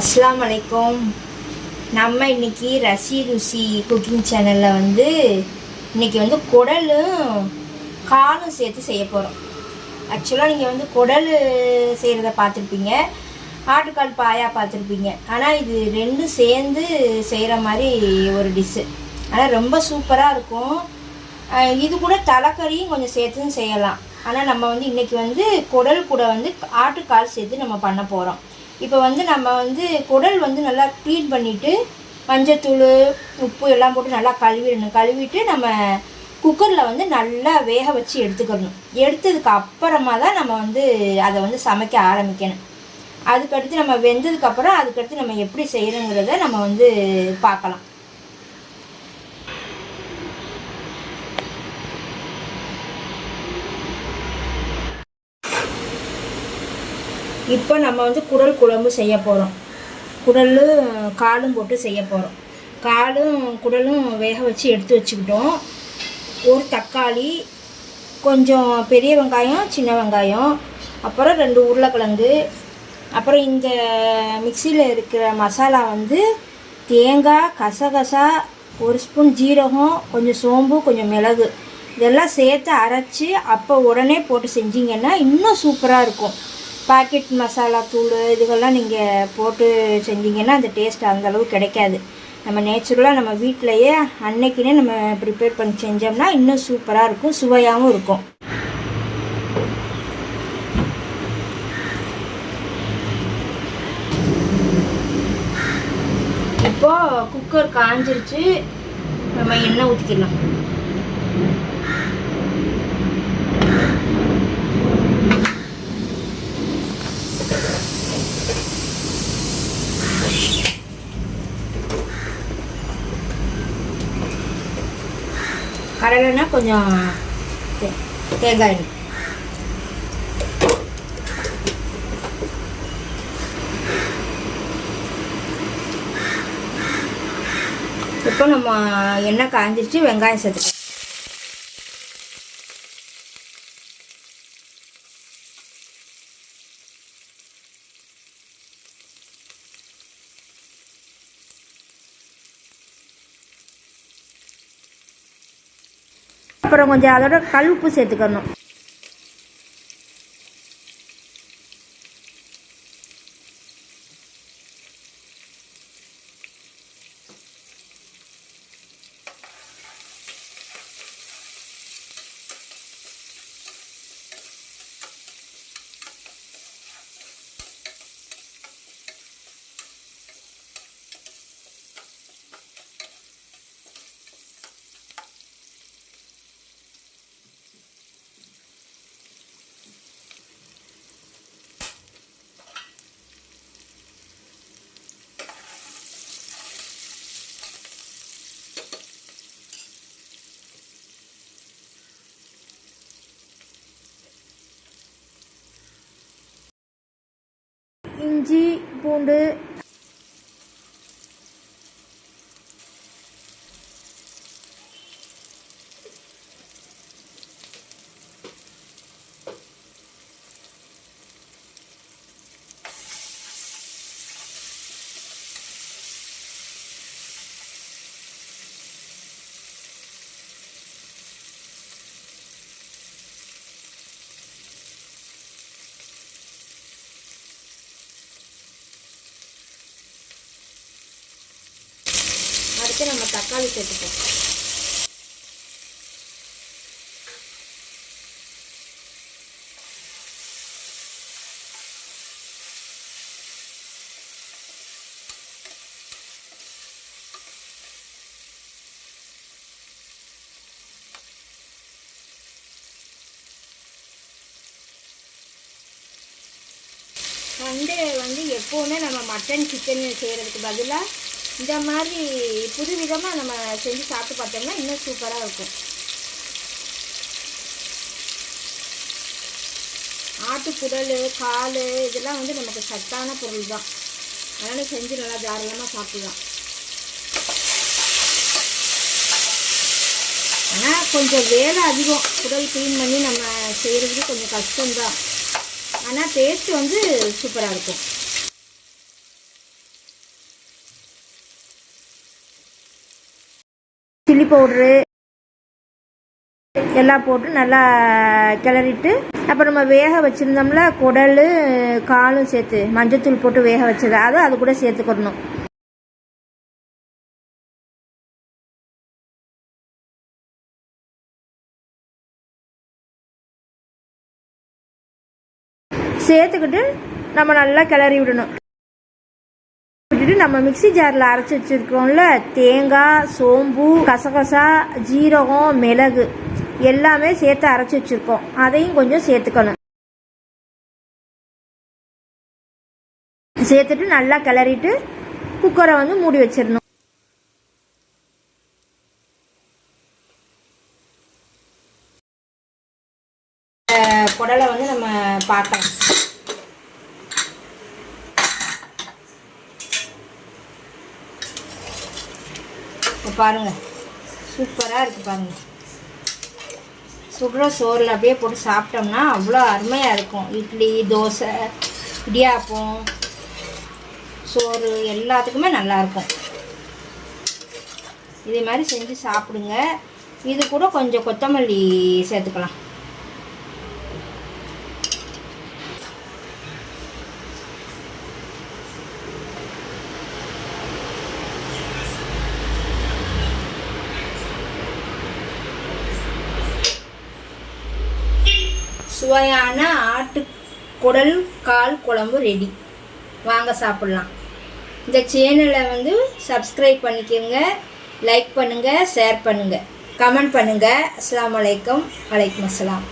அஸ்ஸலாமு அலைக்கும். நம்ம இன்னைக்கு ரசி ருசி குக்கிங் சேனலில் இன்னைக்கு குடலும் காலும் சேர்த்து செய்ய போகிறோம். ஆக்சுவலாக நீங்கள் குடல் செய்கிறத பார்த்துருப்பீங்க, ஆட்டுக்கால் பாயா பார்த்துருப்பீங்க. ஆனால் இது ரெண்டும் சேர்ந்து செய்கிற மாதிரி ஒரு டிஷ்ஷு. ஆனால் ரொம்ப சூப்பராக இருக்கும். இது கூட தலைக்கறியும் கொஞ்சம் சேர்த்துன்னு செய்யலாம். ஆனால் நம்ம இன்றைக்கி குடல் கூட ஆட்டுக்கால் சேர்த்து நம்ம பண்ண போகிறோம். இப்போ நம்ம குடல் நல்லா க்ளீன் பண்ணிவிட்டு மஞ்சத்தூள் உப்பு எல்லாம் போட்டு நல்லா கழுவிட்டு நம்ம குக்கரில் நல்லா வேக வச்சு எடுத்துக்கணும். எடுத்ததுக்கு அப்புறமா தான் நம்ம அதை சமைக்க ஆரம்பிக்கணும். அதுக்கடுத்து நம்ம வெந்ததுக்கப்புறம் அதுக்கடுத்து நம்ம எப்படி செய்கிறோங்கிறத நம்ம பார்க்கலாம். இப்போ நம்ம குடல் குழம்பு செய்ய போகிறோம். குடலும் காலும் போட்டு செய்ய போகிறோம். காலும் குடலும் வேக வச்சு எடுத்து வச்சுக்கிட்டோம். ஒரு தக்காளி, கொஞ்சம் பெரிய வெங்காயம், சின்ன வெங்காயம், அப்புறம் 2 உருளைக்கிழங்கு, அப்புறம் இந்த மிக்சியில் இருக்கிற மசாலா தேங்காய், கசகசா, 1 ஸ்பூன் ஜீரகம், கொஞ்சம் சோம்பு, கொஞ்சம் மிளகு, இதெல்லாம் சேர்த்து அரைச்சி அப்போ உடனே போட்டு செஞ்சிங்கன்னா இன்னும் சூப்பராக இருக்கும். பாக்கெட் மசாலா தூள் இதுகள்லாம் நீங்கள் போட்டு செஞ்சிங்கன்னா அந்த டேஸ்ட் அந்தளவு கிடைக்காது. நம்ம நேச்சுரலாக நம்ம வீட்டிலையே அன்னைக்குன்னே நம்ம ப்ரிப்பேர் பண்ணி செஞ்சோம்னா இன்னும் சூப்பராக இருக்கும், சுவையாகவும் இருக்கும். இப்போது குக்கர் காஞ்சிருச்சு, நம்ம எண்ணெய் ஊற்றிக்கலாம். கடலைன்னா கொஞ்சம் தேங்காய் எண்ணெய். இப்போ நம்ம எண்ணெய் காஞ்சிருச்சு, வெங்காயம் சேர்த்துக்கலாம். அப்புறம் கொஞ்சம் அதோட கல் உப்பு சேர்த்துக்கணும். இஞ்சி, பூண்டு, அடுத்து நம்ம தக்காளி சேர்த்துப்போம். எப்போவுமே நம்ம மட்டன் சிக்கன் செய்கிறதுக்கு பதிலாக இந்த மாதிரி புது விதமாக நம்ம செஞ்சு சாப்பிட்டு பார்த்தோம்னா இன்னும் சூப்பராக இருக்கும். ஆட்டுக்குடல், கால் இதெல்லாம் நமக்கு சத்தான பொருள் தான். அதனால் செஞ்சு நல்லா தாராளமாக சாப்பிடலாம். ஆனால் கொஞ்சம் வேலை அதிகம். குடல் க்ளீன் பண்ணி நம்ம செய்கிறதுக்கு கொஞ்சம் கஷ்டம்தான். ஆனால் டேஸ்ட்டு சூப்பராக இருக்கும். சில்லி பவுட்ரு எல்லாம் போட்டு நல்லா கிளறிட்டு, அப்புறம் நம்ம வேக வச்சுருந்தோம்ல குடல் காலும் சேர்த்து மஞ்சத்தூள் போட்டு வேக வச்சது அது கூட சேர்த்துக்கணும். சேர்த்துக்கிட்டு நம்ம நல்லா கிளறி விடணும். விட்டுட்டு நம்ம மிக்சி ஜாரில் அரைச்சி வச்சுருக்கோம்ல தேங்காய், சோம்பு, கசகசா, ஜீரகம், மிளகு எல்லாமே சேர்த்து அரைச்சி வச்சுருக்கோம். அதையும் கொஞ்சம் சேர்த்துக்கணும். சேர்த்துட்டு நல்லா கிளறிட்டு குக்கரை வந்து மூடி வச்சிடணும். குடலை வந்து நம்ம பார்க்கலாம். பாருங்கள், சூப்பராக இருக்குது பாருங்கள். சுடுற சோறில் அப்படியே போட்டு சாப்பிட்டோம்னா அவ்வளோ அருமையாக இருக்கும். இட்லி, தோசை, இடியாப்பம், சோறு எல்லாத்துக்குமே நல்லாயிருக்கும். இதே மாதிரி செஞ்சு சாப்பிடுங்க. இது கூட கொஞ்சம் கொத்தமல்லி சேர்த்துக்கலாம். சுவையான ஆட்டுக்குடல் கால் குழம்பு ரெடி. வாங்க சாப்பிட்லாம். இந்த சேனலை வந்து சப்ஸ்கிரைப் பண்ணிக்கோங்க, லைக் பண்ணுங்கள், ஷேர் பண்ணுங்கள், கமெண்ட் பண்ணுங்கள். அஸ்ஸலாமு அலைக்கும். வலைக்கும் அஸ்ஸலாம்.